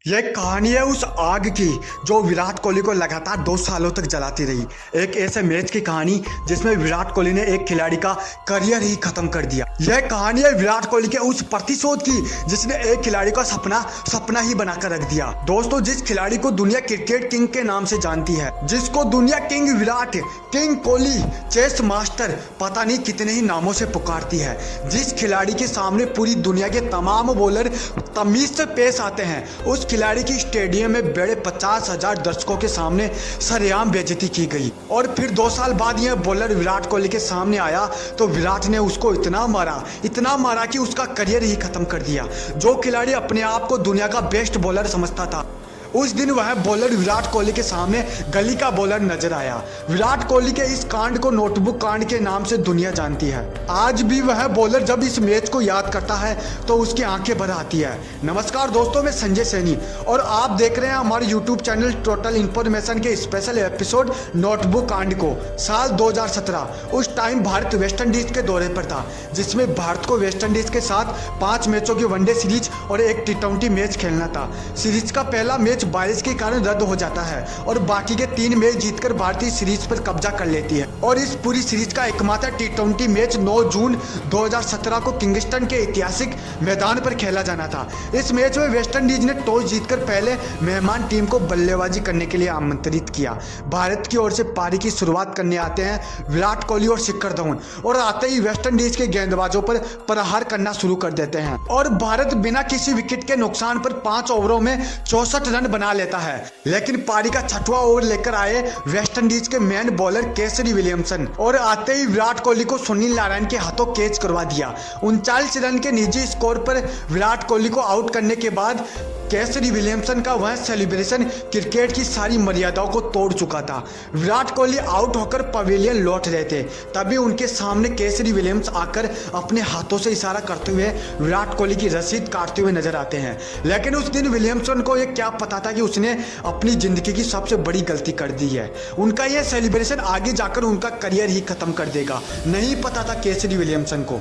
यह कहानी है उस आग की जो विराट कोहली को लगातार 2 सालों तक जलाती रही। एक ऐसे मैच की कहानी जिसमें विराट कोहली ने एक खिलाड़ी का करियर ही खत्म कर दिया। यह कहानी है विराट कोहली के उस प्रतिशोध की जिसने एक खिलाड़ी का सपना ही बनाकर रख दिया। दोस्तों, जिस खिलाड़ी को दुनिया क्रिकेट किंग के नाम से जानती है, जिसको दुनिया king Virat, king Kohli, chess master, पता नहीं कितने ही नामों से पुकारती है, जिस खिलाड़ी के सामने पूरी दुनिया के तमाम बॉलर तमीज से पेश आते हैं, उस खिलाड़ी की स्टेडियम में बड़े 50,000 दर्शकों के सामने सरेआम बेइज्जती की गई। और फिर 2 साल बाद यह बॉलर विराट कोहली के सामने आया तो विराट ने उसको इतना मारा कि उसका करियर ही खत्म कर दिया। जो खिलाड़ी अपने आप को दुनिया का बेस्ट बॉलर समझता था, उस दिन वह बॉलर विराट कोहली के सामने गली का बॉलर नजर आया। विराट कोहली के इस कांड को नोटबुक कांड के नाम से दुनिया जानती है। आज भी वह बॉलर जब इस मैच को याद करता है तो उसकी आंखें भर आती है। नमस्कार दोस्तों, मैं संजय सैनी और आप देख रहे हैं हमारे यूट्यूब चैनल टोटल इन्फॉर्मेशन के स्पेशल एपिसोड नोटबुक कांड को। साल 2017, उस टाइम भारत वेस्ट इंडीज के दौरे पर था, जिसमें भारत को वेस्ट इंडीज के साथ 5 मैचों की वनडे सीरीज और एक टी20 मैच खेलना था। सीरीज का पहला मैच बारिश के कारण रद्द हो जाता है और बाकी के 3 मैच जीतकर भारतीय सीरीज पर कब्जा कर लेती है। और इस पूरी सीरीज का एकमात्र टी20 मैच 9 जून 2017 को किंगस्टन के ऐतिहासिक मैदान पर खेला जाना था। इस मैच में वेस्ट इंडीज ने टॉस जीतकर पहले मेहमान टीम को बल्लेबाजी करने के लिए आमंत्रित किया। भारत की ओर से पारी की शुरुआत करने आते हैं विराट कोहली और शिखर धवन, और आते ही वेस्ट इंडीज के गेंदबाजों पर प्रहार करना शुरू कर देते हैं और भारत बिना किसी विकेट के नुकसान पर 5 ओवरों में 64 रन बना लेता है। लेकिन पारी का 6वां ओवर लेकर आए वेस्ट इंडीज के मेन बॉलर केसरी विलियमसन, और आते ही विराट कोहली को सुनील नारायण के हाथों कैच करवा दिया। 39 रन के निजी स्कोर पर विराट कोहली को आउट करने के बाद केसरी विलियमसन का वह सेलिब्रेशन क्रिकेट की सारी मर्यादाओं को तोड़ चुका था। विराट कोहली आउट होकर पवेलियन लौट रहे थे, तभी उनके सामने केसरी विलियम्स आकर अपने हाथों से इशारा करते हुए विराट कोहली की रसीद काटते हुए नजर आते हैं। लेकिन उस दिन विलियमसन को यह क्या पता था कि उसने अपनी जिंदगी की सबसे बड़ी गलती कर दी है। उनका यह सेलिब्रेशन आगे जाकर उनका करियर ही खत्म कर देगा। नहीं पता था केसरी विलियमसन को,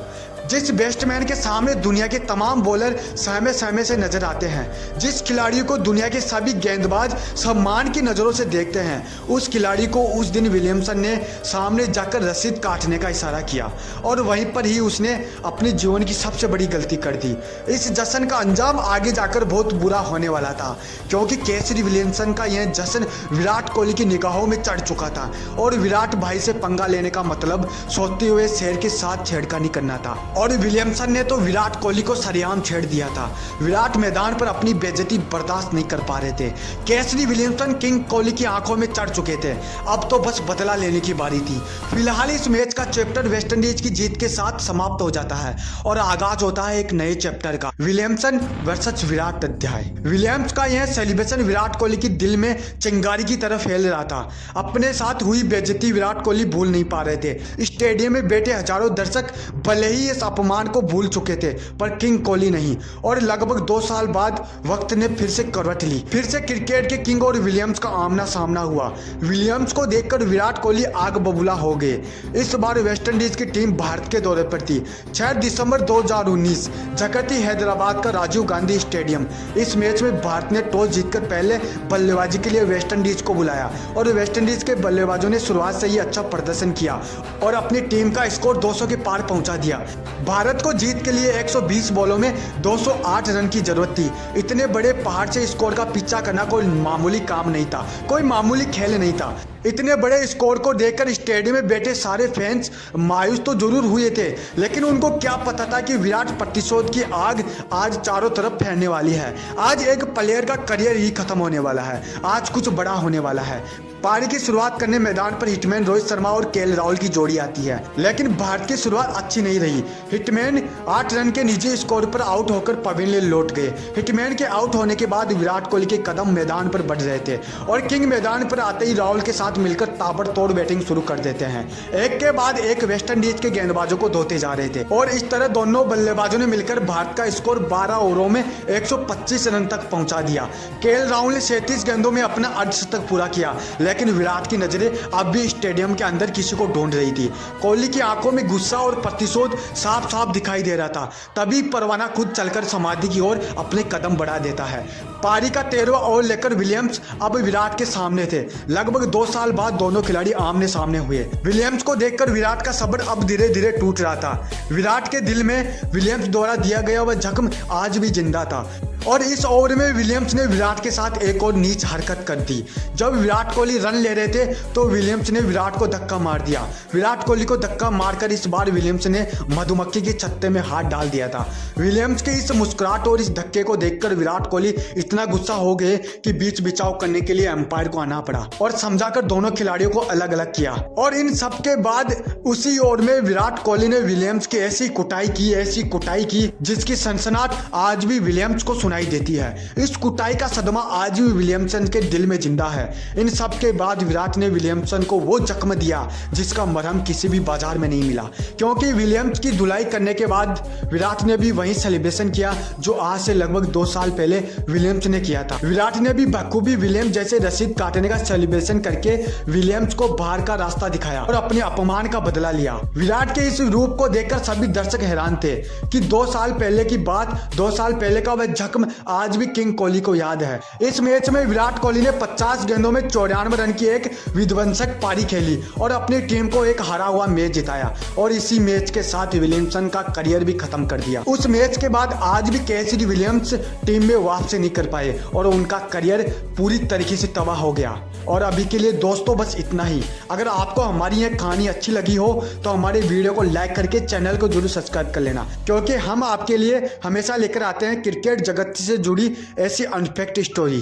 जिस बैट्समैन के सामने दुनिया के तमाम बॉलर सहमे से नजर आते हैं, जिस खिलाड़ी को दुनिया के सभी गेंदबाज सम्मान की नज़रों से देखते हैं, उस खिलाड़ी को उस दिन विलियमसन ने सामने जाकर रसीद काटने का इशारा किया और वहीं पर ही उसने अपने जीवन की सबसे बड़ी गलती कर दी। इस जश्न का अंजाम आगे जाकर बहुत बुरा होने वाला था, क्योंकि केसरी विलियमसन का यह जश्न विराट कोहली की निगाहों में चढ़ चुका था और विराट भाई से पंगा लेने का मतलब सोते हुए शेर के साथ छेड़खानी करना था। और विलियमसन ने तो विराट कोहली को सरेआम छेड़ दिया था। विराट मैदान पर अपनी बेइज्जती बर्दाश्त नहीं कर पा रहे थे। केसरी विलियमसन किंग कोहली की आंखों में चढ़ चुके थे। अब तो बस बदला लेने की बारी थी। फिलहाल इस मैच का चैप्टर वेस्ट इंडीज की जीत के साथ समाप्त हो जाता है और आगाज होता है एक नए चैप्टर का, विलियमसन वर्सेस विराट अध्याय। विलियम्स का यह सेलिब्रेशन विराट कोहली की दिल में चिंगारी की तरह फैल रहा था। अपने साथ हुई बेइज्जती विराट कोहली भूल नहीं पा रहे थे। स्टेडियम में बैठे हजारों दर्शक भले ही इस अपमान को भूल चुके थे, पर किंग कोहली नहीं। और लगभग 2 साल बाद वक्त ने फिर से करवट ली। फिर से क्रिकेट के किंग और विलियम्स का आमना सामना हुआ। विलियम्स को देखकर विराट कोहली आग बबूला हो गए। इस बार वेस्ट इंडीज की टीम भारत के दौरे पर थी। 6 दिसंबर 2019, जकार्ता हैदराबाद का राजीव गांधी स्टेडियम। इस मैच में भारत ने टॉस जीतकर पहले बल्लेबाजी के लिए वेस्ट इंडीज को बुलाया और वेस्ट इंडीज के बल्लेबाजों ने शुरुआत से ही अच्छा प्रदर्शन किया और अपनी टीम का स्कोर 200 के पार पहुंचा दिया। भारत को जीत के लिए 120 बॉलों में 208 रन की जरूरत थी। इतने बड़े पहाड़ से स्कोर का पीछा करना कोई मामूली काम नहीं था, कोई मामूली खेल नहीं था। इतने बड़े स्कोर को देखकर स्टेडियम में बैठे सारे फैंस मायूस तो जरूर हुए थे, लेकिन उनको क्या पता था कि विराट प्रतिशोध की आग आज चारों तरफ फैलने वाली है। आज एक प्लेयर का करियर ही खत्म होने वाला है। आज कुछ बड़ा होने वाला है। पारी की शुरुआत करने मैदान पर हिटमैन रोहित शर्मा और केएल राहुल की जोड़ी आती है, लेकिन भारत की शुरुआत अच्छी नहीं रही। हिटमैन 8 रन के निजी स्कोर पर आउट होकर पवेलियन लौट गए। हिटमैन के आउट होने के बाद विराट कोहली के कदम मैदान पर बढ़ रहे थे और किंग मैदान पर आते ही राहुल के साथ साथ मिलकर ताबड़तोड़ बैटिंग शुरू कर देते हैं। एक के बाद एक वेस्ट इंडीज के गेंदबाजों को धोते जा रहे थे और इस तरह दोनों बल्लेबाजों ने मिलकर भारत का स्कोर 12 ओवरों में 125 रन तक पहुंचा दिया। केएल राहुल ने 37 गेंदों में अपना अर्धशतक पूरा किया, लेकिन विराट की नजरें अब भी स्टेडियम के अंदर किसी को ढूंढ रही थी। कोहली की आंखों में गुस्सा और प्रतिशोध साफ साफ दिखाई दे रहा था। तभी परवाना खुद चलकर समाधि की ओर अपने कदम बढ़ा देता है। पारी का 13वां ओवर लेकर विलियम्स अब विराट के सामने थे। लगभग 2 साल बाद दोनों खिलाड़ी आमने सामने हुए। विलियम्स को देखकर विराट का सब्र अब धीरे धीरे टूट रहा था। विराट के दिल में विलियम्स द्वारा दिया गया वह जख्म आज भी जिंदा था और इस ओवर में विलियम्स ने विराट के साथ एक और नीच हरकत कर दी। जब विराट कोहली रन ले रहे थे तो विलियम्स ने विराट को धक्का मार दिया। विराट कोहली को धक्का मारकर इस बार विलियम्स ने मधुमक्खी के छत्ते में हाथ डाल दिया था। विलियम्स के इस मुस्कुराहट और इस धक्के को देखकर विराट कोहली इतना गुस्सा हो गए कि बीच बिचाव करने के लिए अंपायर को आना पड़ा और समझाकर दोनों खिलाड़ियों को अलग अलग किया। और इन सब के बाद उसी ओवर में विराट कोहली ने विलियम्स की ऐसी कुटाई की जिसकी सनसनाहट आज भी विलियम्स को सुनाई देती है। इस कुटाई का सदमा आज भी विलियमसन के दिल में जिंदा है। इन सब के बाद विराट ने विलियमसन को वो जख्म दिया जिसका मरहम किसी भी बाजार में नहीं मिला, क्योंकि विलियम्स की धुलाई करने के बाद विराट ने भी वही सेलिब्रेशन किया जो आज से लगभग 2 साल पहले विलियम्स ने किया था। विराट ने भी बखूबी विलियम्स जैसे रसीद काटने का सेलिब्रेशन करके विलियम्स को बाहर का रास्ता दिखाया और अपने अपमान का बदला लिया। विराट के इस रूप को देखकर सभी दर्शक हैरान थे कि 2 साल पहले की बात, 2 साल पहले का वह जख्म आज भी किंग कोहली को याद है। इस मैच में विराट कोहली ने 50 गेंदों में 94 रन की एक विध्वंसक पारी खेली और अपनी टीम को एक हारा हुआ मैच जिताया और इसी मैच के साथ विलियमसन का करियर भी खत्म कर दिया। उस मैच के बाद आज भी केसी विलियम्स टीम में वापसी नहीं कर पाए और उनका करियर पूरी तरीके से तबाह हो गया। और अभी के लिए दोस्तों बस इतना ही। अगर आपको हमारी यह कहानी अच्छी लगी हो तो हमारे वीडियो को लाइक करके चैनल को जरूर सब्सक्राइब कर लेना, क्योंकि हम आपके लिए हमेशा लेकर आते हैं क्रिकेट जगत से जुड़ी ऐसी अनफैक्ट स्टोरी।